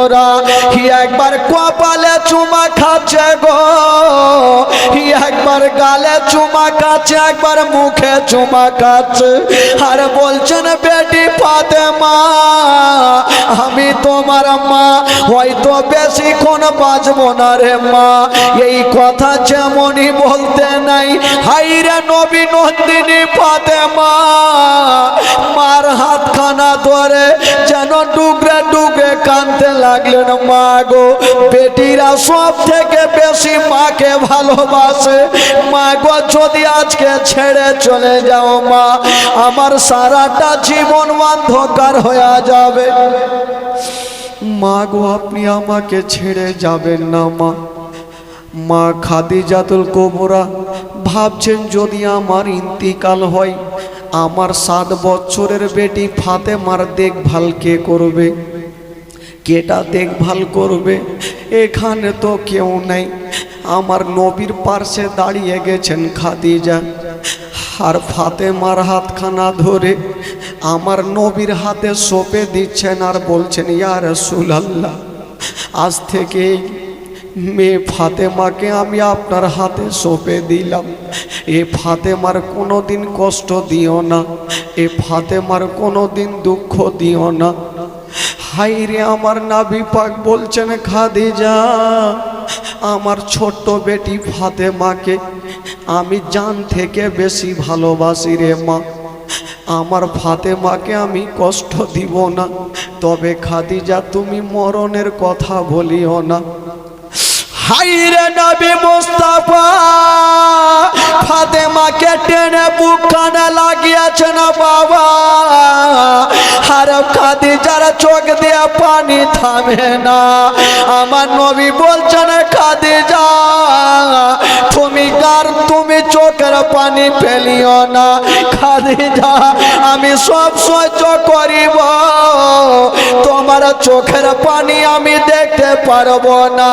বন্ধুরা, একবার কপালে চুমা খাচ্ছে গো, একবার গালে চুমা খাচ্ছে, একবার মুখে চুমা খাচ্ছে, আর বলছেন বেটি ফাতেমা আমি তোমার মা, হয়তো বেশিক্ষণ বাঁচবো না রে মা। এই কথা যেমনই বলতে নাই, হাইরে নবী নন্দিনী ফাতেমা মার হাতখানা ধরে যেন ডুগরে ডুগরে কাঁদতে লাগলেন। মা গো, বেটিরা সব থেকে বেশি মাকে ভালোবাসে। মা গো, যদি আজকে ছেড়ে চলে যাও মা, আমার সারাটা জীবন অন্ধকার হয়ে যাবে। মা গো, আপনি আমাকে ছেড়ে যাবেন না মা। মা খাদিজাতুল কুবরা ভাবছেন যদি আমার ইন্তিকাল হয়, আমার 7 বছরের বেটি ফাতেমার দেখভাল কে করবে? কেটা দেখভাল করবে? এখানে তো কেউ নেই। আমার নবীর পাশে দাঁড়িয়ে গেছেন খাদিজা, আর ফাতেমার হাতখানা ধরে আমার নবীর হাতে সঁপে দিচ্ছেন আর বলছেন, ইয়া রাসূলুল্লাহ, আজ থেকে মেয়ে ফাতেমাকে আমি আপনার হাতে সঁপে দিলাম। এ ফাতেমার কোনো দিন কষ্ট দিও না, এ ফাতেমার কোনো দিন দুঃখ দিও না। হাইরে আমার নবী পাক বলছেন, খাদিজা আমার ছোট্ট বেটি ফাতেমাকে আমি জান থেকে বেশি ভালোবাসি রে মা। আমার ফাতেমাকে আমি কষ্ট দিব না, তবে খাদিজা তুমি মরণের কথা বলিও না। হাইরে নবী মুস্তাফা ফাতেমাকে টেনে বুকখানে লাগিয়েছেন বাবা, আর খাদিজার চোখ দিয়ে পানি থামে না। আমার নবী বলছেন, খাদিজা তুমি চোখের পানি ফেলিও না। খাদিজা আমি সব সহ্য করিব, তোমার চোখের পানি আমি দেখতে পারবো না।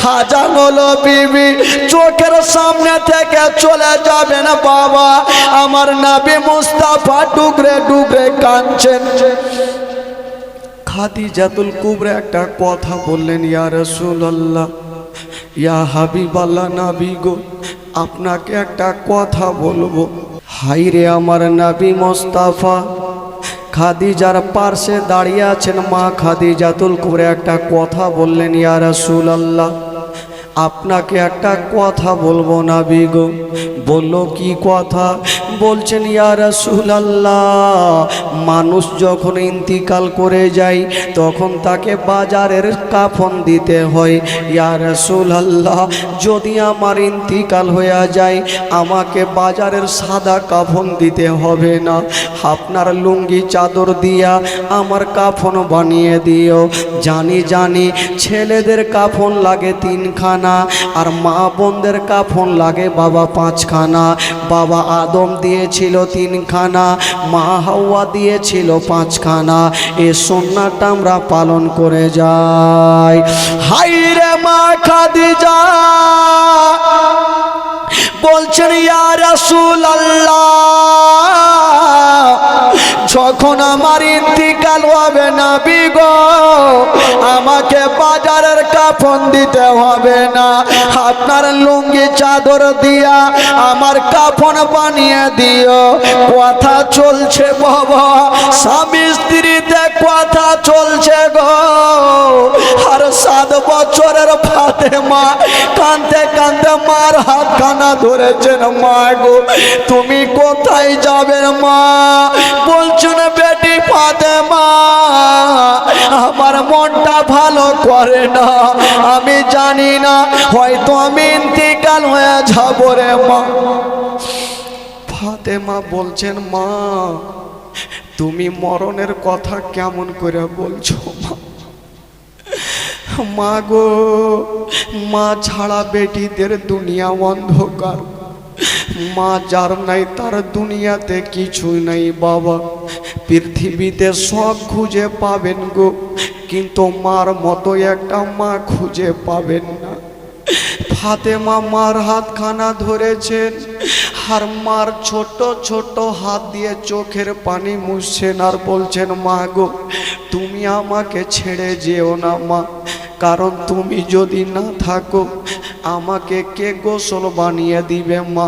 হাজার হলো বিবি চোখের সামনে থেকে চলে যাবেন বাবা, আমার নবী মুস্তাফা ডুগরে ডুগরে কাঁদছেন। খাদিজাতুল কুবরা একটা কথা বললেন, ইয়া রাসূলুল্লাহ, ইয়া হাবিবাল্লাহ নবী গো, আপনাকে একটা কথা বলবো। হাইরে আমার নবী মুস্তাফা খাদিজার পাশে দাঁড়িয়ে আছেন। মা খাদিজাতুল কুবরা একটা কথা বললেন, ইয়া রাসূলুল্লাহ, আপনাকে একটা কথা বলবো নবী গো। বললো কি কথা? বলছেন, ইয়া রাসূলুল্লাহ, মানুষ যখন ইন্তিকাল করে যায় তখন তাকে বাজারের কাফন দিতে হয়। ইয়া রাসূলুল্লাহ, যদি আমার ইন্তিকাল হয়ে যায় আমাকে বাজারের সাদা কাফন দিতে হবে না, আপনার লুঙ্গি চাদর দিয়া আমার কাফন বানিয়ে দিও। জানি ছেলেদের কাফন লাগে 3 খানা, আর মা বোনদের কাফন লাগে বাবা 5 খানা। বাবা আদম দিয়েছিল 3 খানা, মা হাওয়া দিয়েছিল 5 খানা। এই সুন্নাহটা আমরা পালন করে যাই। হাইরে মা খাদিজা বলছেন, ইয়া রাসূলুল্লাহ, যখন আমার ইন্তিকাল হবে নবী গো, আমাকে বাজারের কাফন দিতে হবে না, আপনার লুঙ্গি চাদর দিয়া আমার কাফন বানিয়ে দিও। কথা চলছে বাবা, স্বামী স্ত্রীতে কথা চলছে গো। আর 7 বছরের ফাতেমা কাঁদতে কাঁদতে মার হাতখানা ধরেছেন। মা গো, তুমি কোথায় যাবেন মা? বলছেন, বেটি ফাতেমা আমার মনটা ভালো করে না, আমি জানি না হয়তো আমি ইন্তিকাল হয়ে যাব রে মা। ফাতেমা বলছেন, মা তুমি মরণের কথা কেমন করে বলছো মা? মা গো, মা ছাড়া বেটিদের দুনিয়া অন্ধকার। মা যার নাই তার দুনিয়াতে কিছু নাই বাবা। পৃথিবীতে সব খুঁজে পাবেন গো, কিন্তু মার মতো একটা মা খুঁজে পাবেন না। ফাতেমা মার হাতখানা ধরেছেন, আর মার ছোট ছোট হাত দিয়ে চোখের পানি মুছছেন, আর বলছেন, মা গো তুমি আমাকে ছেড়ে যেও না মা, কারণ তুমি যদি না থাকো আমাকে কে গোসল বানিয়ে দিবে মা,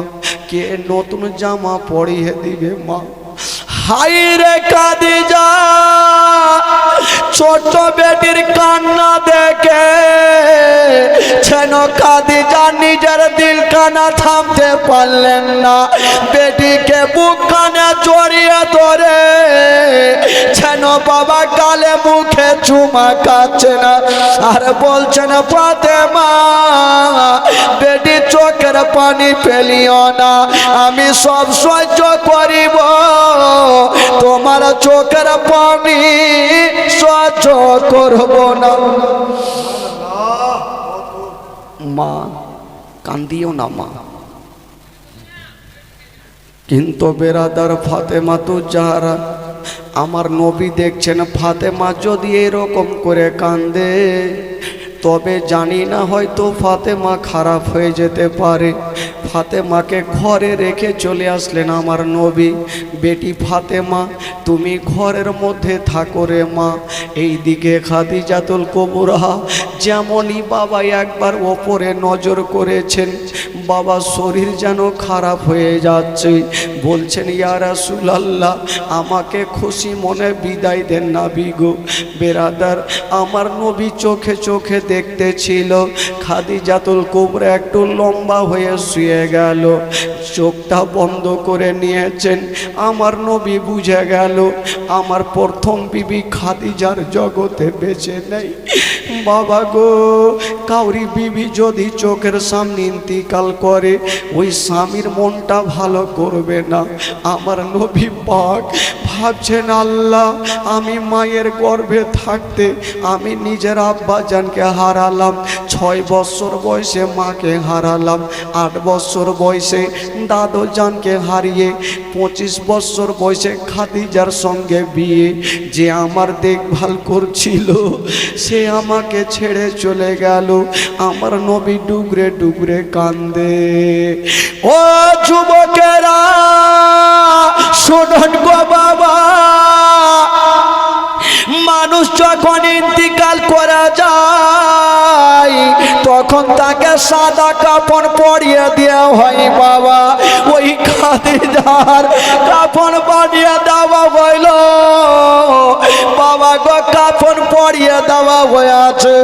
কে নতুন জামা পরিয়ে দিবে মা। হাই রে খাদিজা, ছোট বেটির কান্না দেখে যেন খাদিজা নিজের দিল কানা থামতে পারলেন না। বেটিকে বুক কানে জড়িয়ে ধরে যেন বাবা গালে মুখে চুমা খাচ্ছে না, আর বলছেন ফাতেমা বেটি চোখের পানি ফেলিও না, আমি সব সহ্য করিব, তোমার চোখের পানি সহ্য করব না। মা কান্দিও না মা। কিন্তু বেরাদার ফাতেমা তো যারা আমার নবী দেখছেন, ফাতেমা যদি এরকম করে কান্দে তবে জানি না হয়তো ফাতেমা খারাপ হয়ে যেতে পারে। ফাতেমাকে ঘরে রেখে চলে আসলেন আমার নবী। বেটি ফাতেমা তুমি ঘরের মধ্যে থাকো রে মা। এইদিকে খাদিজাতুল কুবরা যেমনই বাবা একবার ওপরে নজর করেছেন, বাবা শরীর যেন খারাপ হয়ে যাচ্ছে। বলছেন ইয়া রাসূলুল্লাহ আমাকে খুশি মনে বিদায় দেন না বিগো। বেরাদার আমার নবী চোখে চোখে দেখতেছিল, খাদিজাতুল কুবরা একটু লম্বা হয়ে শুয়ে গেল, চোখটা বন্ধ করে নিয়েছেন। আমার নবী বুঝে গেল আমার প্রথম বিবি খাদিজার জগতে বেঁচে নেই। বাবা গো, কাউরি বিবি যদি চোখের সামনে ইন্তিকাল করে ওই স্বামীর মনটা ভালো করবে না। আমার নবী পাক ভাবছেন আল্লাহ আমি মায়ের গর্ভে থাকতে আমি নিজের আব্বা জানকে হারালাম, 6 বছর বয়সে মাকে হারালাম, 8 বছর বয়সে দাদু জানকে হারিয়ে 25 বছর বয়সে খাদিজার সঙ্গে বিয়ে। যে আমার দেখভাল করছিল সে আমাকে ছেড়ে চলে গেল। আমার নবী ডুগরে ডুগরে কান্দে। ও যুবকেরা শুনুন গো বাবা, মানুষ যখন ইন্তিকাল করে যায় তখন তাকে সাদা কাপড় পরিয়ে দেওয়া হয় বাবা। ওই খাদিজার কাপড় পরিয়ে দেওয়া হইল বাবা গো, কাপড় পরিয়ে দেওয়া হয়েছে,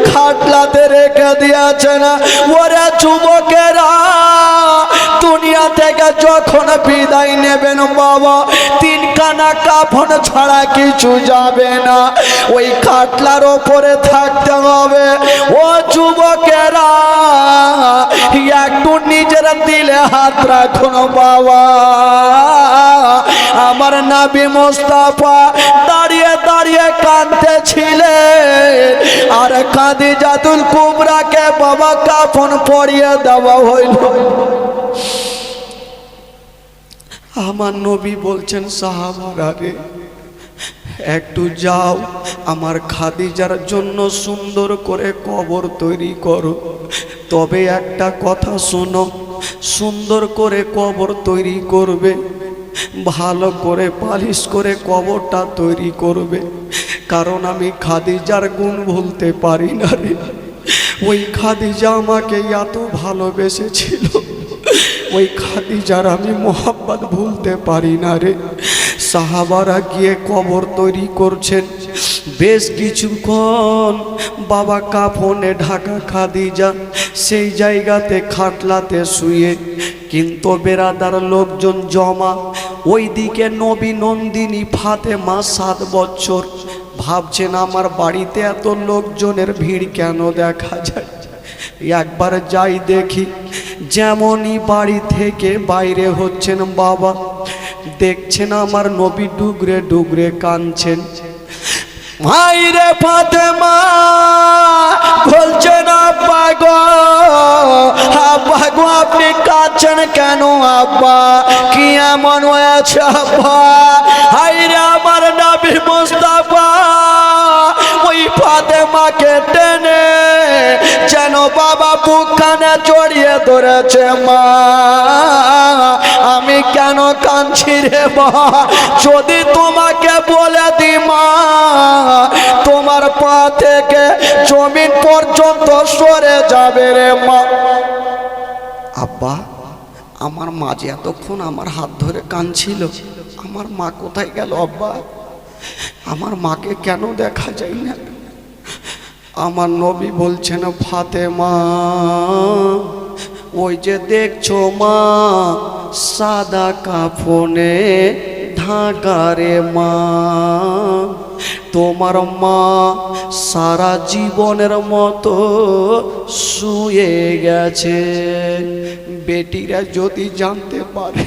খাটলাতে রেখে দিয়েছে না। ওরে যুবকেরা দুনিয়া থেকে যখন বিদায় নেবেন বাবা 3 কানা কাফন ছাড়া কিছু যাবে না, ওই খাটলার ওপরে থাকতে হবে। ও যুবকেরা একটু নিজের দিলে হাত রাখুন বাবা। আমার নবী মুস্তাফা দাঁড়িয়ে দাঁড়িয়ে কাঁদতেছিলেন, আর খাদিজাতুল কুবরাকে বাবা কাফন পরিয়ে দেওয়া হইল। আমার নবী বলছেন সাহাবারা রে একটু যাও আমার খাদিজার জন্য সুন্দর করে কবর তৈরি করো। তবে একটা কথা শোনো, সুন্দর করে কবর তৈরি করবে, ভালো করে পালিশ করে কবরটা তৈরি করবে, কারণ আমি খাদিজার গুণ ভুলতে পারি না রে। ওই খাদিজা আমাকে এত ভালোবেসেছিল, ওই খাদিজার আমি মোহাব্বত ভুলতে পারি না রে। সাহাবারা গিয়ে কবর তৈরি করছেন। বেশ কিছুক্ষণ বাবা কাফনে ঢাকা খাদিজা সেই জায়গাতে খাটলাতে শুয়ে, কিন্তু বেরাদার লোকজন জমা। ওইদিকে নবী নন্দিনী ফাতেমা 7 বছর ভাবছেন আমার বাড়িতে এত লোকজনের ভিড় কেন দেখা যায়, একবার যাই দেখি। যেমনই বাড়ি থেকে বাইরে হচ্ছেন বাবা দেখছেন আমার নবী ডুগরে ডুগরে কাঁদছেন। মাইরে ফাতেমা বলছেন আব্বা গো, আব্বা গো আপনি কাঁদছেন কেন আব্বা, কি এমন হয়েছে আব্বা? হাইরে আমার নবী মুস্তাফা ওই ফাতেমাকে টেনে যেন বাবা বুকখানে জড়িয়ে ধরেছে। মা আমি আমি কেন কাঁদছি রে মা? যদি তোমাকে বলে দি মা, তোমার পা থেকে জমিন পর্যন্ত সরে যাবে রে মা। আব্বা, আমার মা যে এতক্ষণ আমার হাত ধরে কাঁদছিল, আমার মা কোথায় গেল আব্বা? আমার মাকে কেন দেখা যায় না? আমার নবী বলছেন, ফাতেমা ওই যে দেখছো মা, সাদা কাফনে ঢাকা রে মা। তোমার মা সারা জীবনের মতো শুয়ে গেছে। বেটিরা যদি জানতে পারে,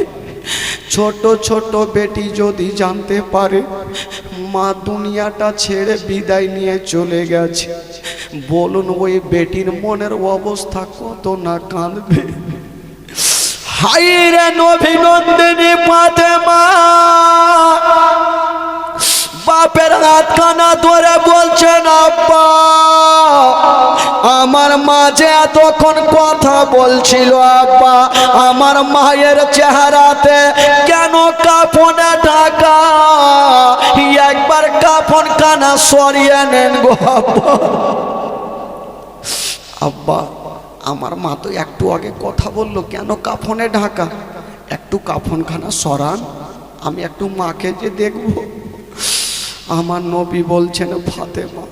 ছোট ছোট বেটি যদি জানতে পারে মা দুনিয়াটা ছেড়ে বিদায় নিয়ে চলে গেছে, বলুন ওই বেটির মনের অবস্থা কত না কাঁদবে। হাই রে নবী নন্দিনী ফাতেমা, বাপের হাতখানা ধরে বলছেন, আব্বা আমার মা যে এতক্ষণ কথা বলছিল, আব্বা আমার মায়ের চেহারাতে কেন কাফনে ঢাকা? একবার কাফন খানা সরিয়ে নেন গো আব্বা। আব্বা আমার মা তো একটু আগে কথা বললো, কেন কাফনে ঢাকা? একটু কাফনখানা সরান, আমি একটু মাকে যে দেখবো। আমার নবী বলছেন, ফাতেমা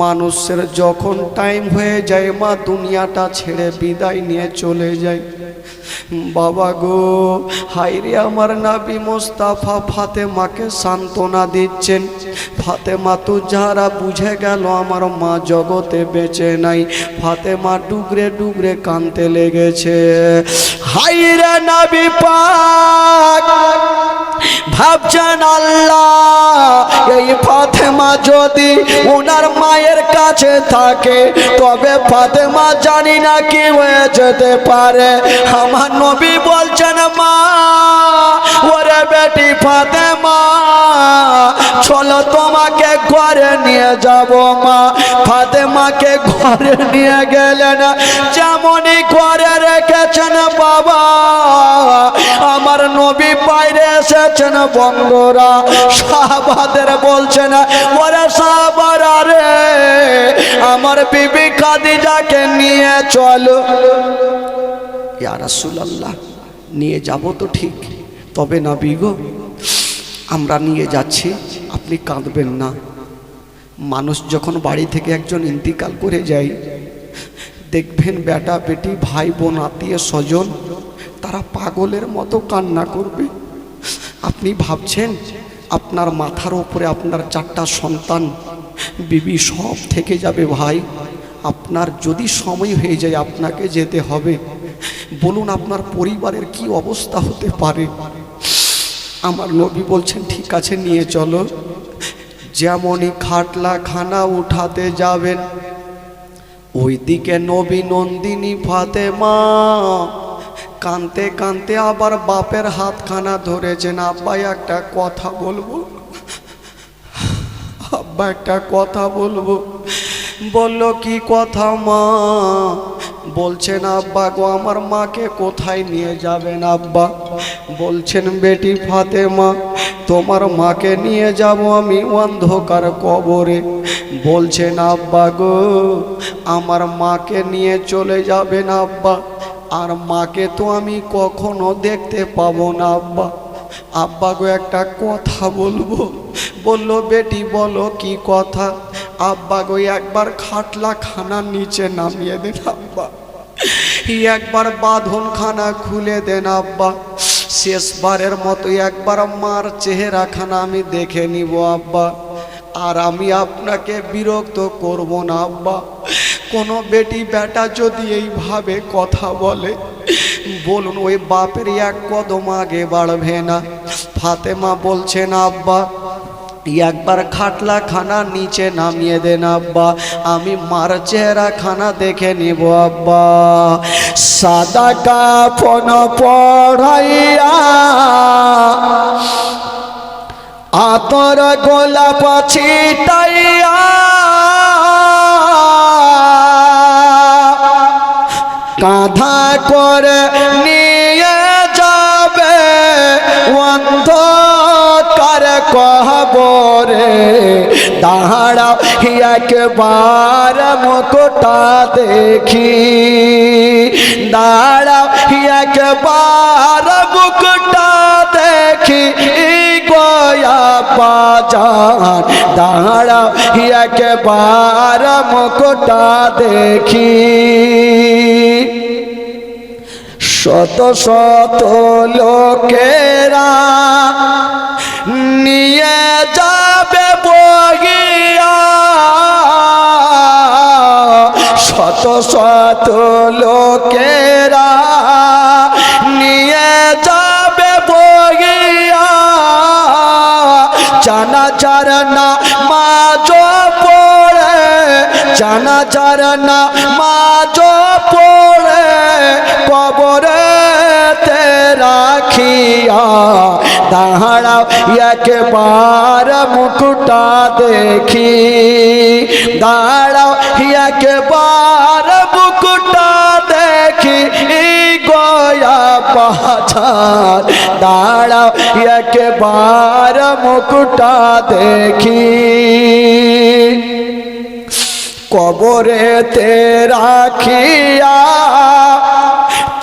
মানুষের যখন টাইম হয়ে যায় মা দুনিয়াটা ছেড়ে বিদায় নিয়ে চলে যায়। বাবা গো, হাইরে আমার নবী মোস্তাফা ফাতেমাকে সান্ত্বনা দিচ্ছেন। ফাতেমা তো যারা বুঝে গেল আমার মা জগতে বেঁচে নাই, ফাতেমা ডুগরে ডুগরে কাঁদতে লেগেছে। হাইরে নবী পাক ভাবছেন, আল্লাহ এই ফাতেমা যদি ওনার মায়ের কাছে থাকে, তবে ফাতেমা জানি না কি হয়ে যেতে পারে। আমার নবী বলছেন, মা ওরে বেটি ফাতেমা চলো তোমাকে ঘরে নিয়ে যাব। মা ফাতেমাকে ঘরে নিয়ে গেলেন, যেমনই ঘরে রেখেছেন বাবা আমার নবী বাইরে এসেছেন। বন্ধুরা সাহাবাদের বলছেন, ওরে সাহাবারা রে আমার বিবি খাদিজাকে নিয়ে চলো। ইয়া রাসূলুল্লাহ, নিয়ে যাব তো ঠিক, তবে নবী গো আমরা নিয়ে যাচ্ছি, আপনি কাঁদবেন না। মানুষ যখন বাড়ি থেকে একজন ইন্তিকাল করে যায়, দেখবেন বেটা বেটি ভাই বোন আত্মীয় স্বজন তারা পাগলের মতো কান্না করবে। আপনি ভাবছেন আপনার মাথার উপরে আপনার 4টা সন্তান বিবি সব থেকে যাবে। ভাই আপনার যদি সময় হয়ে যায় আপনাকে যেতে হবে, বলুন আপনার পরিবারের কি অবস্থা হতে পারে? আমার নবী বলছেন, ঠিক আছে নিয়ে চলো। যেমনই খাটলা খানা উঠাতে যাবেন, ওইদিকে নবী নন্দিনী ফাতেমা কাঁদতে কাঁদতে আবার বাপের হাতখানা ধরেছেন। আব্বা একটা কথা বলবো, আব্বা একটা কথা বলবো। বলল, কি কথা মা? বলছেন, আব্বা গো আমার মাকে কোথায় নিয়ে যাবেন? আব্বা বলছেন, বেটি ফাতেমা তোমার মাকে নিয়ে যাব আমি অন্ধকার কবরে। বলছেন, আব্বা গো আমার মাকে নিয়ে চলে যাবেন আব্বা, আর মাকে তো আমি কখনো দেখতে পাবো না আব্বা। আব্বা গো একটা কথা বলবো। বলল, বেটি বলো কি কথা? আব্বা গো একবার খাটলা খানার নিচে নামিয়ে দেন আব্বা, একবার বাঁধন খানা খুলে দেন আব্বা, শেষবারের মতো একবার মার চেহারা খানা আমি দেখে নিব আব্বা, আর আমি আপনাকে বিরক্ত করব না আব্বা। কোনো বেটি বেটা যদি এইভাবে কথা বলে, বলুন ওই বাপের এক কদম আগে বাড়বে না। ফাতেমা বলছেন, আব্বা একবার খাটলা খানা নিচে নামিয়ে দেন আব্বা, আমি মার চেহারা খানা দেখে নিব আব্বা। সাদা কাফন পড়াইয়া আতর গোলাপ ছিটাইয়া কাঁধা করে নিয়ে যাবে কবরে দাঁড়াও একবার মুখটা দেখি দাঁড়াও একবার মুখটা দেখি গয়া বাজার দাঁড়াও একবার মুখটা দেখি শত শত লোকেরা নিয়ে যাবে বহিয়া শত শত লোকেরা নিয়ে যাবে বহিয়া জানাজার নামাজ পড়ে জানাজার নামাজ পড়ে কবরেতে রাখিয়া দাঁড়াও একবার মুখটা দেখি দাঁড়াও একবার মুখটা দেখি গয়া বাজার দাঁড়াও একবার মুখটা দেখি কবরেতে রাখিয়া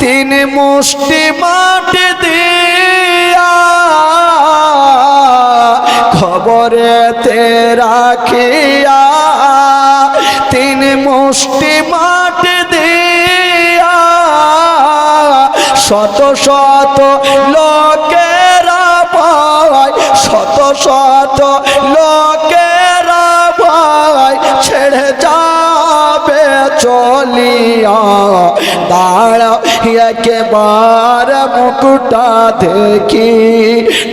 তিন মুষ্টি মাটি দিয়া কবরেতে রাখিয়া তিন মুষ্টি মাটি দিয়া শত শত লোকেরা ভাই শত শত লোকেরা ভাই ছেড়ে যাবে চলিয়া দাঁড়াও একবার মুখটা দেখি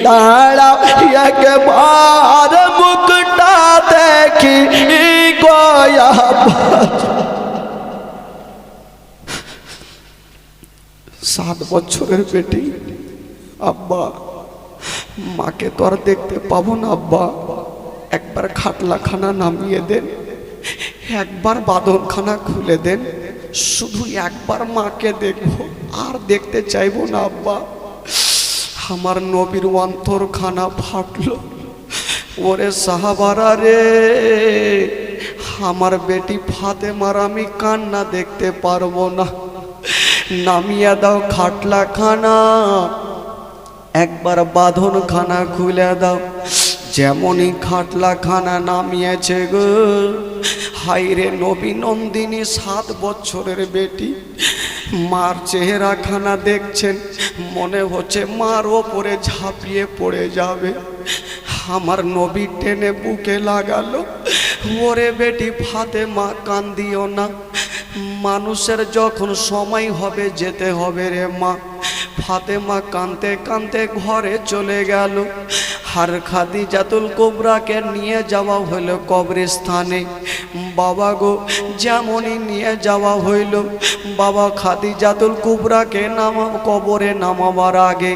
দাঁড়াও একবার মুখটা দেখি গয়া 7 বছরের বেটি আব্বা মাকে তো আর দেখতে পাবো না আব্বা একবার খাটলাখানা নামিয়ে দেন একবার বাঁধনখানা খুলে দেন শুধু একবার মাকে দেখবো আর দেখতে চাইবো না আব্বা আমার নবীর অন্তরখানা ফাটলো ওরে সাহাবারা রে আমার বেটি ফাতেমার আমি কান্না দেখতে পারবো না নামিয়ে দাও খাটলাখানা একবার বাঁধনখানা খুলে দাও যেমনই খাটলাখানা নামিয়েছে গো হাইরে নবী নন্দিনী 7 বছরের বেটি মার চেহারাখানা দেখছেন মনে হচ্ছে মার ওপরে ঝাঁপিয়ে পড়ে যাবে আমার নবী টেনে বুকে লাগালো ওরে বেটি ফাতেমা কান্দিও না মানুষের যখন সময় হবে যেতে হবে রে মা ফাতেমা কাঁদতে কাঁদতে ঘরে চলে গেল আর খাদিজাতুল কুবরাকে নিয়ে যাওয়া হলো কবরস্থানে বাবা গো যেমনই নিয়ে যাওয়া হইল বাবা খাদিজাতুল কুবরাকে কবরে নামাবার আগে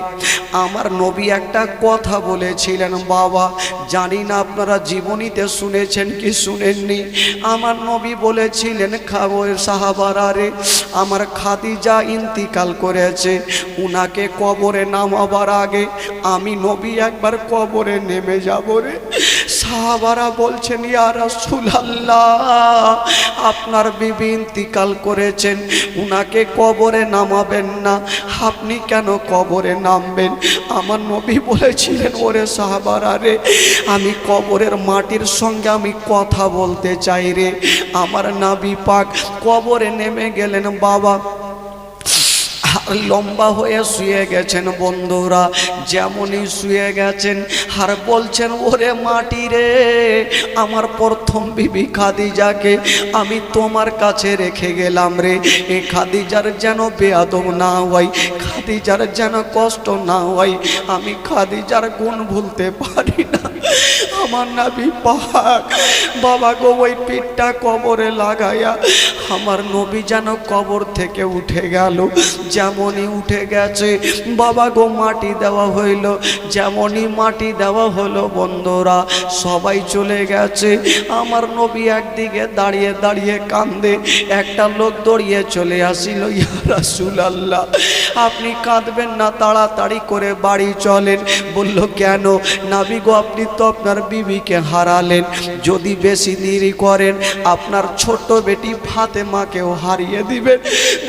আমার নবী একটা কথা বলেছিলেন বাবা জানি না আপনারা জীবনীতে শুনেছেন কি শুনেননি আমার নবী বলেছিলেন খাবরের সাহাবারা রে আমার খাদিজা ইন্তিকাল করেছে উনাকে কবরে নামাবার আগে আমি নবী একবার কবরে নেমে যাব রে সাহাবারা বলছেন ইয়া রাসূলুল্লাহ আপনার বিবি ইন্তিকাল করেছেন উনাকে কবরে নামাবেন না আপনি কেন কবরে নামবেন আমার নবী বলেছিলেন ওরে সাহাবারা রে আমি কবরের মাটির সঙ্গে আমি কথা বলতে চাই রে আমার নবী পাক কবরে নেমে গেলেন বাবা আর লম্বা হয়ে শুয়ে গেছেন বন্ধুরা যেমনই শুয়ে গেছেন আর বলছেন ওরে মাটি রে আমার প্রথম বিবি খাদিজাকে আমি তোমার কাছে রেখে গেলাম রে এ খাদিজার যেন বেয়াদব না হয় খাদিজার যেন কষ্ট না হয় আমি খাদিজার গুণ ভুলতে পারি না আমার নবী পাক বাবা গো ওই পিঠটা কবরে লাগাইয়া আমার নবী যেন কবর থেকে উঠে গেল। যেমনই উঠে গেছে বাবা গো মাটি দেওয়া হইল, যেমনই মাটি দেওয়া হলো বন্ধুরা সবাই চলে গেছে। আমার নবী একদিকে দাঁড়িয়ে দাঁড়িয়ে কান্দে। একটা লোক দৌড়িয়ে চলে আসিল, ইয়া রাসূলুল্লাহ আপনি কাঁদবেন না, তাড়াতাড়ি করে বাড়ি চলেন। বলল কেন? নবী গো আপনি তো আপনার বিবিকে হারালেন, যদি বেশি দেরি করেন আপনার ছোট বেটি ফাতেমাকেও হারিয়ে দিবেন।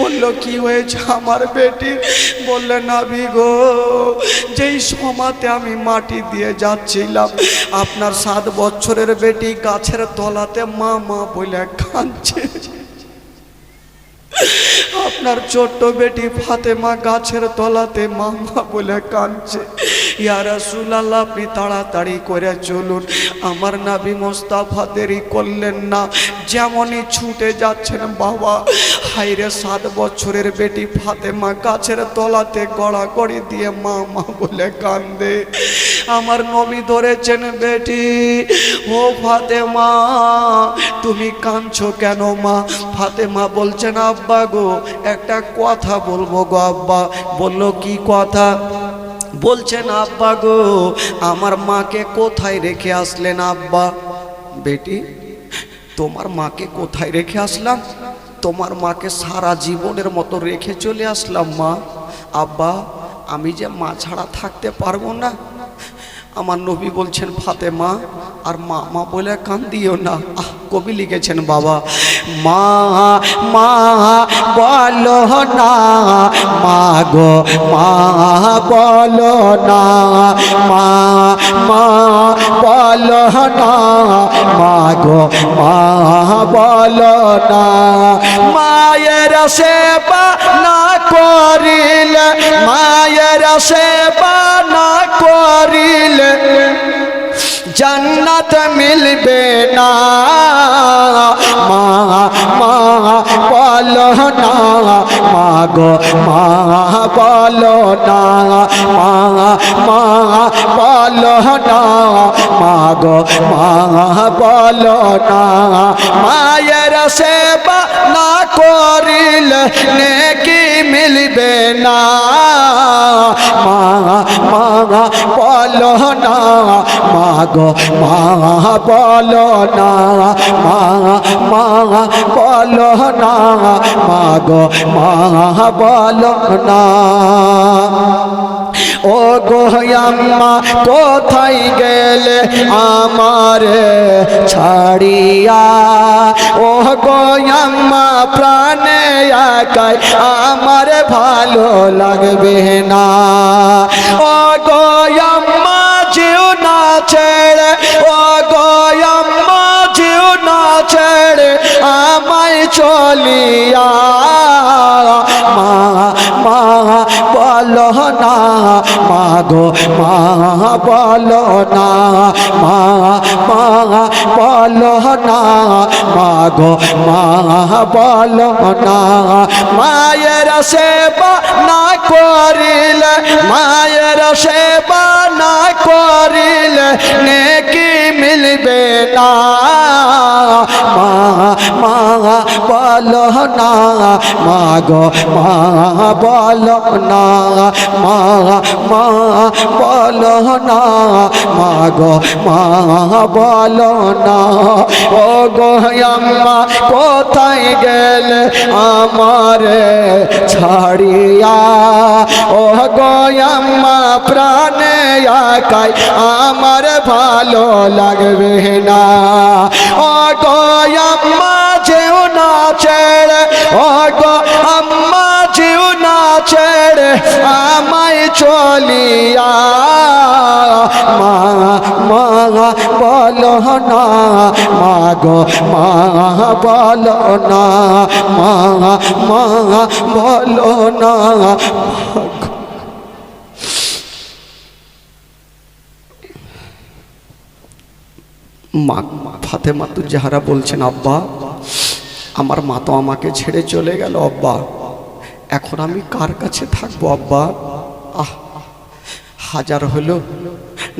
বলল কি হয়েছে আমার বেটির? বললে নবী গো যেই সময়তে আমি মাটি দিয়ে যাচ্ছিলাম আপনার 7 বছরের বেটি গাছের তলাতে মা মা বলে কাঁদছে। আপনার ছোট্ট বেটি ফাতেমা গাছের তলাতে মামা বলে কাঁদছে। ইয়া রাসূলুল্লাহ আপনি তাড়াতাড়ি করে চলুন। আমার নবী মুস্তাফা দেরি করলেন না, যেমনই ছুটে যাচ্ছেন বাবা হায়রে 7 বছরের বেটি ফাতেমা গাছের তলাতে গড়াগড়ি দিয়ে মামা বলে কান্দে। আমার নবী ধরেছেন বেটি ও ফাতেমা তুমি কাঁদছো কেন মা? ফাতেমা বলছেন আব্বা গো একটা কথা বলবো গো আব্বা। বলল কি কথা? বলছেন আব্বা গো আমার মাকে কোথায় রেখে আসলেন আব্বা? বেটি তোমার মাকে কোথায় রেখে আসলাম? তোমার মাকে সারা জীবনের মতো রেখে চলে আসলাম মা। আব্বা আমি যে মা ছাড়া থাকতে পারবো না। আমার নবী বলছেন ফাতেমা আর মা মা বলে কান্দিও না। কবি লিখেছেন বাবা মা মা বলো না মা গো মা বলো না মা মা বলো না মা গো মা বলো না। মায়ের সেবা না করিলে মায়ের সেবা না করিলে जन्नत मिलबे ना मा मा बोलो ना मा गो मा बोलो ना मा मा बोलो ना मा गो मा बोलो ना। मायर सेवा ना करिले नेकी मिलबे ना मा मा बोलो ना मा गो मा बोलो ना मा मा बोलो ना मा गो मा बोलो ना। ও গো আম্মা কোথায় গেলে আমারে ছাড়িয়া? ও গো আম্মা প্রাণে একাই আমার ভালো লাগবে না। ও গো আম্মা যেও না ছেড়ে ও গো আম্মা যেও না ছেড়ে আমায় চলিয়া মা মা বলো না মা গো মা বলো না মা মা বলো না মা গো মা বলো না। মায়ের সেবা না করিলে মায়ের সেবা না করিলে নেকি মিলবে না মা মা বলো না মা গো মা বলো না মা মা বলো না মা গো মা বলো না। ও গো আম্মা কোথায় গেলে আমারে ছাড়িয়া? ও গো আম্মা প্রাণে একাই আমার ভালো লাগবে না। ও গো আম্মা যেও না ছেড়ে ও গো আম্মা যেও না ছেড়ে আমায় চলিয়া মা মা বলো না মা গো মা বলো না মা মা বলো না। মা ফাতেমা তু যাহারা বলছেন আব্বা আমার মা তো আমাকে ছেড়ে চলে গেল আব্বা, এখন আমি কার কাছে থাকবো আব্বা? হাজার হলো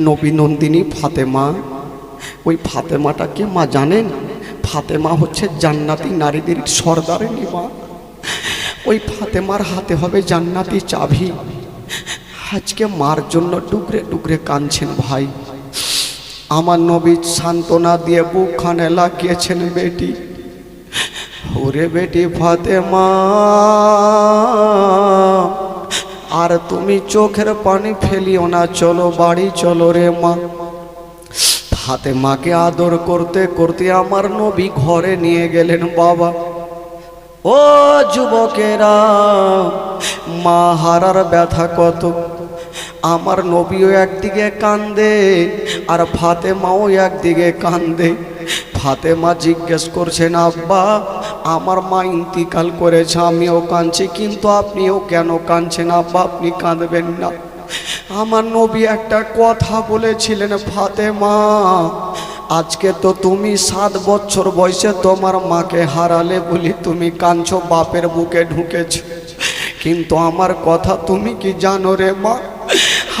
নবী নন্দিনী ফাতেমা ওই ফাতেমাটা কে মা জানেন? ফাতেমা হচ্ছে জান্নাতি নারীদের সর্দারিনী মা। ওই ফাতেমার হাতে হবে জান্নাতি চাবি। আজকে মার জন্য ডুগরে ডুগরে কাঁদছেন ভাই। আমার নবী সান্ত্বনা দিয়ে বুকখানে লাগিয়েছেন, বেটি ওরে বেটি ফাতেমা, আর তুমি চোখের পানি ফেলিও না, চলো বাড়ি চলো রে মা। ফাতেমাকে আদর করতে করতে আমার নবী ঘরে নিয়ে গেলেন। বাবা ও যুবকেরা, মা হারার ব্যথা কত। আমার নবীও একদিকে কান্দে আর ফাতেমাও একদিকে কান্দে। ফাতেমা জিজ্ঞেস করছেন, আব্বা আমার মা ইন্তিকাল করেছে, আমিও কাঁদছি, কিন্তু আপনিও কেন কাঁদছেন আব্বা? আপনি কাঁদবেন না। আমার নবী একটা কথা বলেছিলেন, ফাতেমা আজকে তো তুমি 7 বছর বয়সে তোমার মাকে হারালে বলি তুমি কাঁদছো, বাপের বুকে ঢুকেছ, কিন্তু আমার কথা তুমি কি জানো রে মা?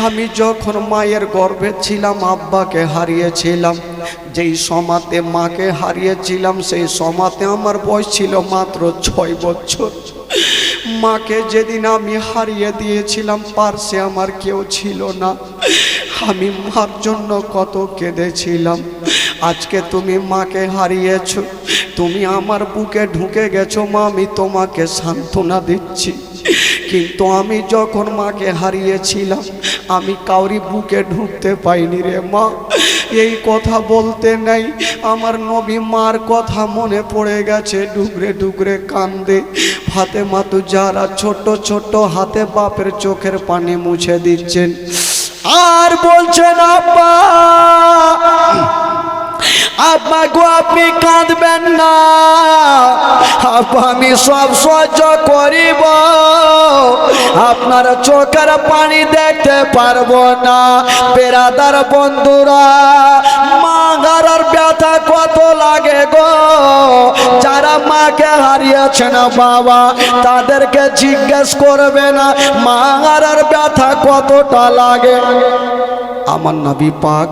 আমি যখন মায়ের গর্ভে ছিলাম আব্বাকে হারিয়েছিলাম। যেই সমাতে মাকে হারিয়েছিলাম সেই সমাতে আমার বয়স ছিল মাত্র 6 বছর। মাকে যেদিন আমি হারিয়ে দিয়েছিলাম পার্শ্বে আমার কেউ ছিল না। আমি মার জন্য কত কেঁদেছিলাম। আজকে তুমি মাকে হারিয়েছ, তুমি আমার বুকে ঢুকে গেছো মা, আমি তোমাকে সান্ত্বনা দিচ্ছি। কিন্তু আমি যখন মাকে হারিয়েছিলাম আমি কাউরি বুকে ঢুকতে পাইনি রে মা। এই কথা বলতে নাই আমার নবী মার কথা মনে পড়ে গেছে, ডুগরে ডুগরে কান্দে। ফাতেমা তো যারা ছোট ছোট হাতে বাপের চোখের পানি মুছে দিচ্ছেন আর বলছেন, আব্বা আব্বা গো আপনি কাঁদবেন না, আব্বা আমি সব সহ্য করিব, আপনার চোখের পানি দেখতে পারবো না। বেরাদার বন্ধুরা, মা হারার ব্যথা কত লাগে গো। যারা মাকে হারিয়েছেন বাবা তাদেরকে জিজ্ঞেস করবে না মা হারার ব্যথা কতটা লাগে। আমার নবী পাক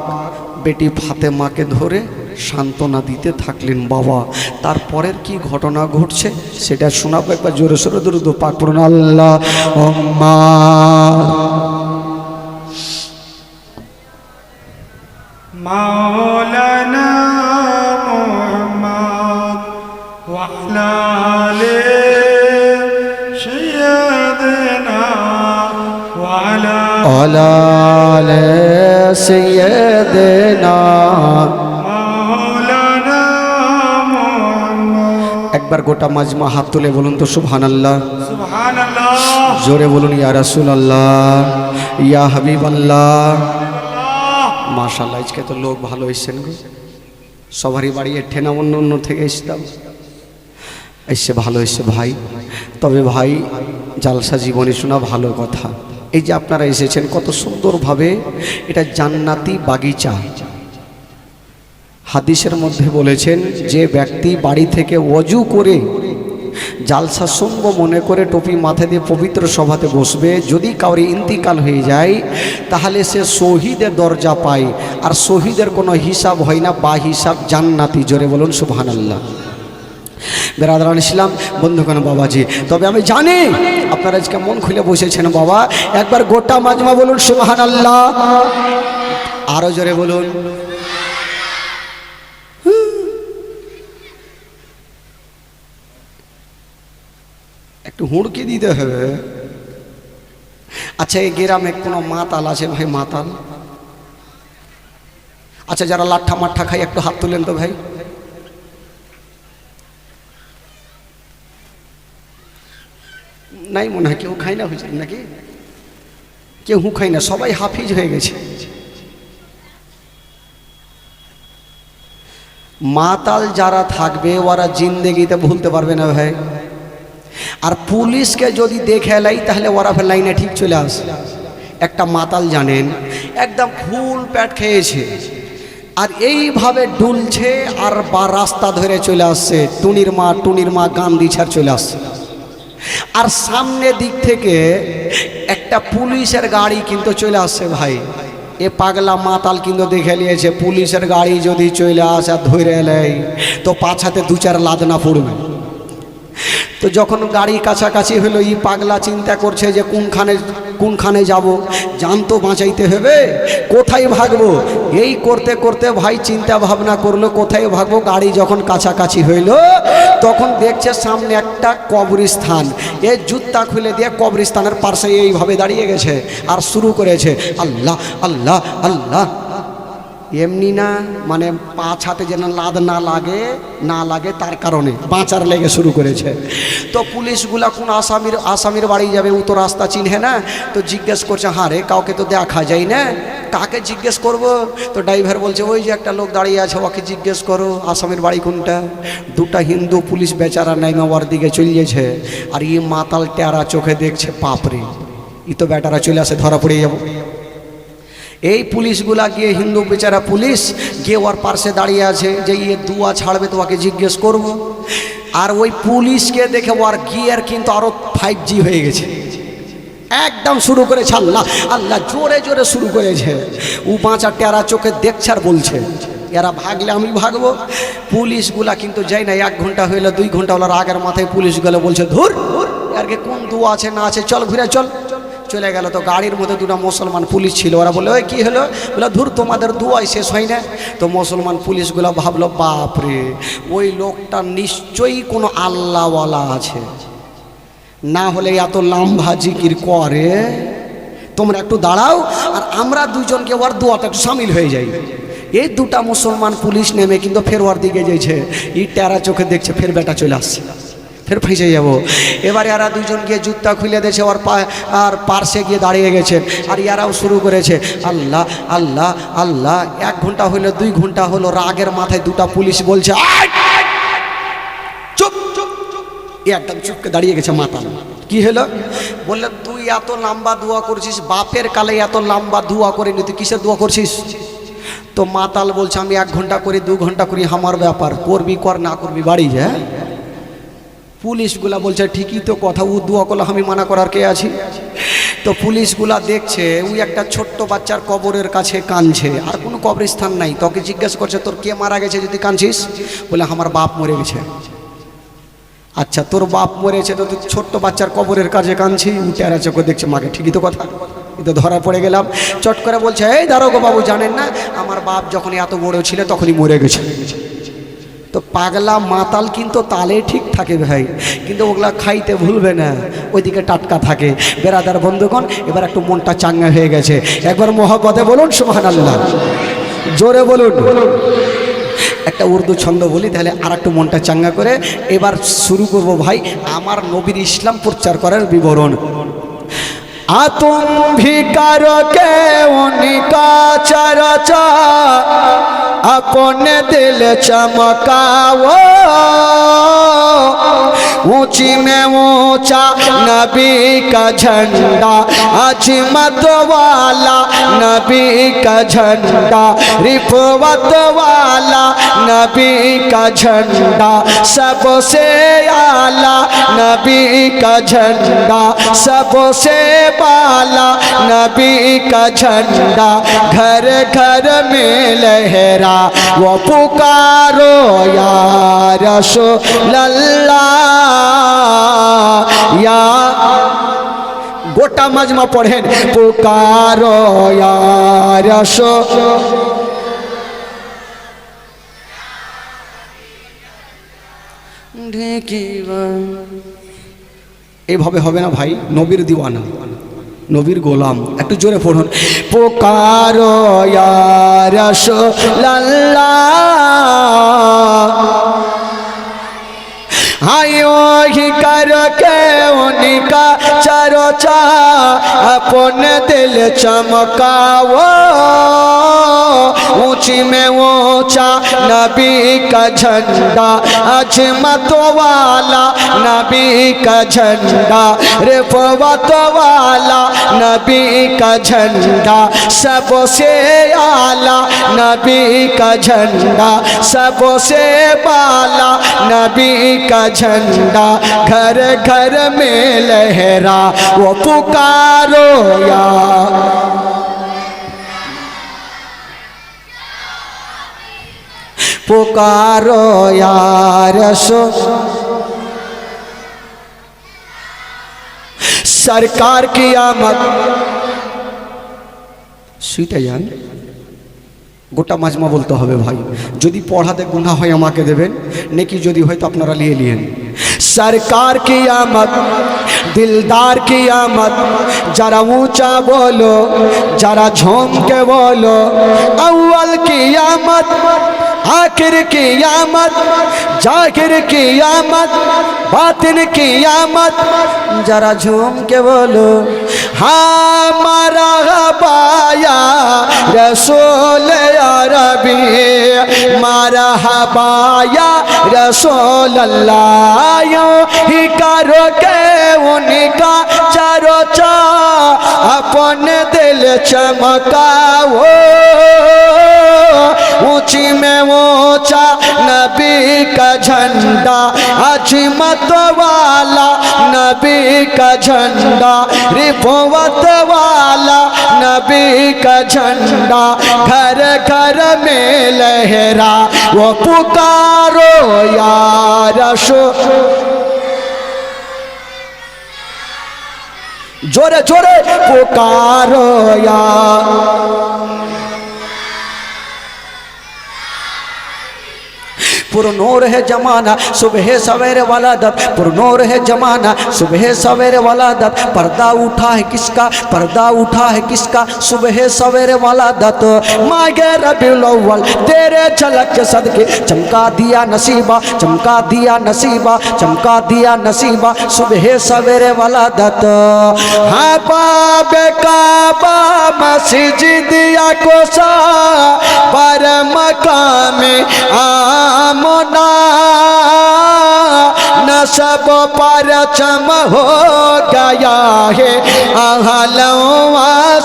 বেটি ফাতেমাকে ধরে সান্ত্বনা দিতে থাকলেন। বাবা তারপরের কি ঘটনা ঘটছে সেটা শোনাবো, একবার জোরে সোরে দুরূদ পাক পড়ুন আল্লাহুম্মা। মাওলানা মুহাম্মদ ওয়া আলা আলি সাইয়্যিদিনা ওয়া আলা আলি সাইয়্যিদিনা। একবার গোটা মাজমা হাত তুলে বলুন তো সুবহানাল্লাহ, সুবহানাল্লাহ। জোরে বলুন ইয়া রাসূলুল্লাহ, ইয়া হাবিবাল্লাহ। মাশাআল্লাহ আজকে তো লোক ভালো এসেছেন গো, সবারই বাড়ি এঠে না অন্য অন্য থেকে এসতাম, এসে ভালো এসে ভাই। তবে ভাই জালসা জীবনী শোনা ভালো কথা। এই যে আপনারা এসেছেন কত সুন্দরভাবে, এটা জান্নাতি বাগিচা। হাদিসের মধ্যে বলেছেন যে ব্যক্তি বাড়ি থেকে ওযু করে জালসা শুনব মনে করে টুপি মাথায় দিয়ে পবিত্র সভাতে বসবে, যদি কাউরি ইন্তিকাল হয়ে যায় তাহলে সে শহীদের দরজা পায়, আর শহীদের কোনো হিসাব হয় না, বা হিসাব জান্নাতি। জোরে বলুন সুবহানাল্লাহ। বেরাদারান ইসলাম বন্ধুগণ বাবাজি, তবে আমি জানি আপনারা আজকে মন খুলে বসেছেন বাবা, একবার গোটা মাজমা বলুন সুবহানাল্লাহ, আরো জোরে বলুন। একটু হুড়কি দিতে হবে। আচ্ছা এই গ্রামে কোনো মাতাল আছে ভাই? মাতাল আচ্ছা, যারা লাঠা মাঠা খাই একটু হাত তুলেন তো ভাই। নাই মনে হয় কেউ খাই না, হয়েছে নাকি? কেউ খাই না, সবাই হাফিজ হয়ে গেছে। মাতাল যারা থাকবে ওরা জিন্দেগিতে ভুলতে পারবে না ভাই। আর পুলিশকে যদি দেখে লাই তাহলে ওরা ফের লাইনে ঠিক চলে আসে। একটা মাতাল জানেন একদম ফুল প্যাট খেয়েছে আর এইভাবে ডুলছে আর বা রাস্তা ধরে চলে আসছে, টুনির মা গান দিছার চলে আসছে। আর সামনে দিক থেকে একটা পুলিশের গাড়ি কিন্তু চলে আসছে ভাই। এ পাগলা মাতাল কিন্তু দেখে নিয়েছে পুলিশের গাড়ি যদি চলে আসে আর ধরে এলেই তো পাছাতে দু চার লাদনা পড়বে। তো যখন গাড়ি কাছাকাছি হলো এই পাগলা চিন্তা করছে যে কোনখানে যাব, জান তো বাঁচাইতে হবে, কোথায় ভাগবো। এই করতে করতে ভাই চিন্তা ভাবনা করলো কোথায় ভাগবো। গাড়ি যখন কাছাকাছি হইল তখন দেখছে সামনে একটা কবরস্থান। এই জুতা খুলে দিয়ে কবরস্থানের পাশে এইভাবে দাঁড়িয়ে গেছে আর শুরু করেছে আল্লাহ আল্লাহ আল্লাহ। এমনি না, মানে পাঁচ হাতে যেন লাদ না লাগে তার কারণে বাঁচার লেগে শুরু করেছে। তো পুলিশগুলা কোন আসামির বাড়ি যাবে, ও তো রাস্তা চিনহে না। তো জিজ্ঞেস করছে, হ্যাঁ রে কাউকে তো দেখা যায় না, কাকে জিজ্ঞেস করব। তো ড্রাইভার বলছে ওই যে একটা লোক দাঁড়িয়ে আছে ওকে জিজ্ঞেস করো আসামির বাড়ি কোনটা। দুটা হিন্দু পুলিশ বেচারা নাইমা ওর দিকে চলিয়েছে আর ই মাতাল টেরা চোখে দেখছে বাপরে ই তো বেটারা চলে আসে ধরা পড়ে যাব। এই পুলিশগুলা গিয়ে হিন্দু বেচারা পুলিশ গিয়ে ওর পাশে দাঁড়িয়ে আছে যে ইয়ে দুয়া ছাড়বে তো ওকে জিজ্ঞেস করব। আর ওই পুলিশকে দেখে ওর গিয়ার কিন্তু আরো 5G হয়ে গেছে, একদম শুরু করেছে আল্লাহ আল্লাহ জোরে জোরে শুরু করেছে। ও বাঁচা টেরা চোখে দেখছে আর বলছে এরা ভাগলে আমি ভাগবো। পুলিশগুলা কিন্তু যাই না, 1 ঘন্টা হইলো 2 ঘন্টা হলো, আগের মাথায় পুলিশগুলো বলছে ধুর আর কি কোন দুয়া আছে না আছে, চল ঘুরে চল। চলে গেল। তো গাড়ির মধ্যে দুটো মুসলমান পুলিশ ছিল, ওরা বলে ওই কী হলো, বলে ধুর তোমাদের দুয়াই শেষ হয় না। তো মুসলমান পুলিশগুলো ভাবলো বাপরে ওই লোকটা নিশ্চয়ই কোনো আল্লাহওয়ালা আছে, না হলে এত লম্বা জিকির করে। তোমরা একটু দাঁড়াও আর আমরা দুজনকে ওর দোয়াতে একটু সামিল হয়ে যাই। এই দুটা মুসলমান পুলিশ নেমে কিন্তু ফের ওর দিকে যাইছে, ই টেরা চোখে দেখছে ফের বেটা চলে আসছে, ফের ফেঁসে যাব। এবারে এরা দুজন গিয়ে জুতা খুলে দিয়েছে ওর আর পার্শ্বে গিয়ে দাঁড়িয়ে গেছেন আর ইয়ারাও শুরু করেছে আল্লাহ আল্লাহ আল্লাহ। 1 ঘন্টা হলো 2 ঘন্টা হলো, রাগের মাথায় দুটা পুলিশ বলছে চুপ চুপ। একদম চুপকে দাঁড়িয়ে গেছে মাতাল। কি হলো বললে তুই এত লম্বা দোয়া করছিস, বাপের কালে এত লম্বা দোয়া করিনি, তুই কিসের দোয়া করছিস। তো মাতাল বলছে আমি 1 ঘন্টা করি 2 ঘন্টা করি, আমার ব্যাপার, করবি কর না করবি বাড়ি যা। পুলিশগুলা বলছে ঠিকই তো কথা, ও দোয়া করলে আমি মানা করার কে আছি। তো পুলিশগুলা দেখছে ওই একটা ছোট্ট বাচ্চার কবরের কাছে কাঁদছে, আর কোনো কবরস্থান নাই। তোকে জিজ্ঞেস করছে তোর কে মারা গেছে যদি কাঁদছিস, বলে আমার বাপ মরে গেছে। আচ্ছা তোর বাপ মরেছে তো তুই ছোট্ট বাচ্চার কবরের কাছে কাঁদছি, উঠে চোখে দেখছে মাকে, ঠিকই তো কথা, তো ধরা পড়ে গেলাম। চট করে বলছে এই দারোগা বাবু জানেন না আমার বাপ যখন এত বড় ছিল তখনই মরে গেছে। তো পাগলা মাতাল কিন্তু তালে ঠিক থাকে ভাই, কিন্তু ওগুলা খাইতে ভুলবে না, ওইদিকে টাটকা থাকে। বেরাদার বন্ধুগণ এবার একটু মনটা চাঙ্গা হয়ে গেছে, একবার মহব্বতে বলুন সুবহানাল্লাহ, জোরে বলুন। একটা উর্দু ছন্দ বলি তাহলে আর একটু মনটা চাঙ্গা করে এবার শুরু করব ভাই আমার নবীর ইসলাম প্রচার করার বিবরণ। तुम भी करो के उनका चर्चा, अपने दिल चमकाओ, ऊंची में ऊंचा नबी का झंडा, अजमत वाला नबी का झंडा, रिफवत वाला नबी का झंडा, सबसे आला नबी का झंडा, सबसे वाला नबी का झंडा, घर घर में लहरा वो पुकारो या रसूल अल्लाह या। गोटा मजमा पढ़ें पुकारो या रसूल। এইভাবে হবে না ভাই, নবীর দিওয়ানা নবীর গোলাম, একটু জোরে পড়ুন পুকারো ইয়া রাসূলুল্লাহ, आयो ही करके उनका चर्चा, अपने दिल चमकाओ, ऊंची में ऊंचा नबी का झंडा, अजमत वाला नबी का झंडा, रिफवत वाला नबी का झंडा, सबसे आला नबी का झंडा, सबसे वाला नबी का झंडा, घर घर में लहरा वो पुकारो या। पुकारो या रसूल। सरकार की आमद শুইতে যান গোটা মাজমা বলতে হবে ভাই যদি পড়াতে গুনাহ হয় আমাকে দেবেন নেকি যদি হয় তো আপনারা নিয়ে নিয়েন सरकार की आमद दिलदार की आमद जरा ऊंचा बोलो जरा झूम के बोलो अव्वल की आमद आखिर की आमद जाहिर की आमद बातिन की आमद जरा झूम के बोलो हाँ मरहबा या रसूल अरबी मरहबा या रसूल अल्लाह ही करो के उनका चारों चा अपने दिल चमकाओ ऊंची में ऊंचा नबी का झंडा अजमत वाला नबी का झंडा रिफवत वाला नबी का झंडा घर घर में लहरा वो पुकारो या रसूल जोरे जोरे पुकारो या पुरनूर है जमाना सुबह सवेरे वाला दत पुरनूर है जमाना सुबह सवेरे वाला दत पर्दा उठा है किसका पर्दा उठा है किसका सुबह सवेरे वाला दत मांगे रबीउल अव्वल तेरे झलक के सदके चमका दिया नसीबा चमका दिया नसीबा चमका दिया नसीबा सुबह सवेरे वाला दत हाँ बाबे काबा मस्जिद या कोसा पर मकाम आमना नसब पर चम हो गया है आहलों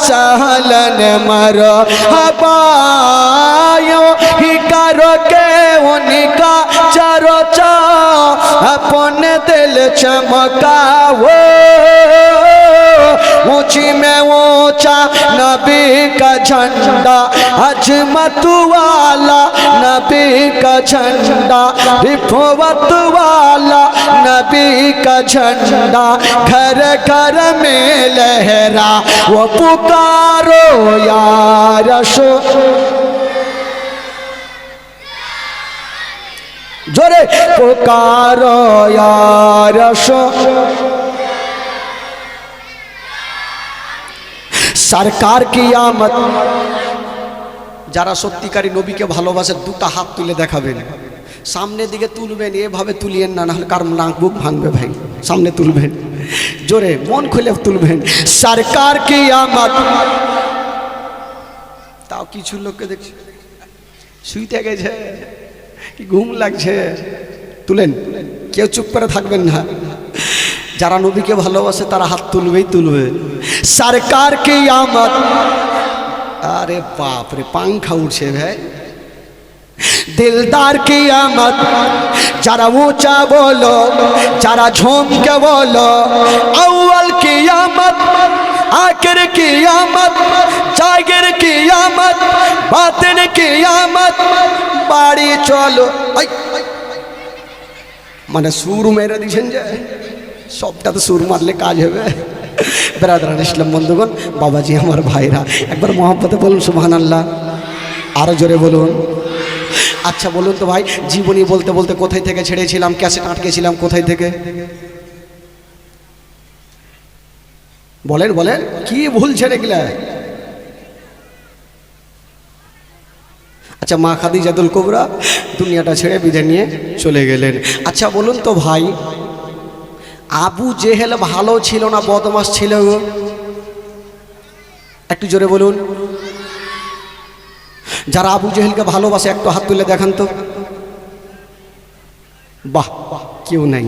सहलन मरो हबायो ही करो के उनका चारो चा अपने दिल चमकाओ ऊंची में ऊंचा नबी का झंडा अजमत वाला नबी का झंडा रिफवत वाला नबी का झंडा घर घर में लहरा वो पुकारो या रसूल जोरे पुकारो या रसूल सरकार की आमद যারা সত্যিকারী নবীকে ভালোবাসে দুটো হাত তুলে দেখাবেন সামনের দিকে তুলবেন এভাবে তুলিয়েন না নাহলে কার নাক বুক ভাঙবে ভাই সামনে তুলবেন জোরে মন খুলে তুলবেন সরকার কি আমদ তাও কিছু লোককে দেখছি শুইতে গেছে কি ঘুম লাগছে তুলেন কেউ চুপ করে থাকবেন না যারা নবীকে ভালোবাসে তারা হাত তুলবেই তুলবে সরকার কি আমদ अरे बाप रे पंखा उठे भाई दिलदार की आमद जरा ऊंचा बोलो जरा झूम के बोलो अव्वल की आमद आखिर की आमद जाहिर की आमद बातिन की आमद बाड़ी चलो माने सुर मेरे दिखें जाए सबटा तो सुर मारले काज है ब्रादरान इस्लाम बंधुगण बाबाजी हमार भाईरा एक बार मोहब्बते बोलून सुबहानाल्लाह आरो जोरे बोलून अच्छा बोलून तो भाई जीवनी बोलते बोलते कोथाय थेके छेड़ेछिलाम कैसेट आटकेछिलाम कोथाय थेके बोलेन बोलेन की भूलछेन एगुला अच्छा मा खादिजातुल कुबरा दुनियाटा छेड़े बिदाय निये चले गेलेन अच्छा बोलून तो भाई आबू जेहेल भालो छिलो ना बदमाश छिलो एकटू जोरे बोलून যারা আবু জেহেলকে ভালোবাসে একটু হাত তুলে দেখান তো বাহ কেউ নাই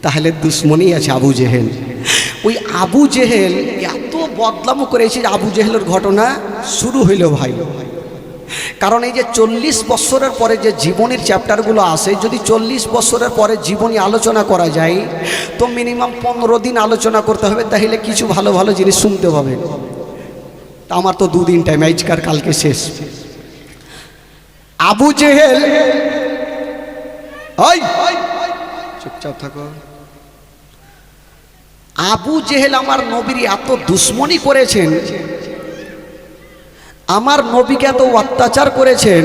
তাহলে দুশ্মনী আছে আবু জেহেল ওই আবু জেহেল এত বদনাম করেছে আবু জেহেলের ঘটনা শুরু হইল ভাই কারণ এই যে 40 বছরের পরে যে জীবনের চ্যাপ্টারগুলো আসে যদি 40 বছরের পরে জীবনী আলোচনা করা যায় তো মিনিমাম 15 দিন আলোচনা করতে হবে তাহলে কিছু ভালো ভালো জিনিস শুনতে পাবেন তা আমার তো 2 দিন টাইম আজকার কালকে শেষ আবু জেহেল, ওই চুপচাপ থাকো। আবু জেহেল আমার নবীর এত দুশ্মনী করেছেন, আমার নবীকে এত অত্যাচার করেছেন,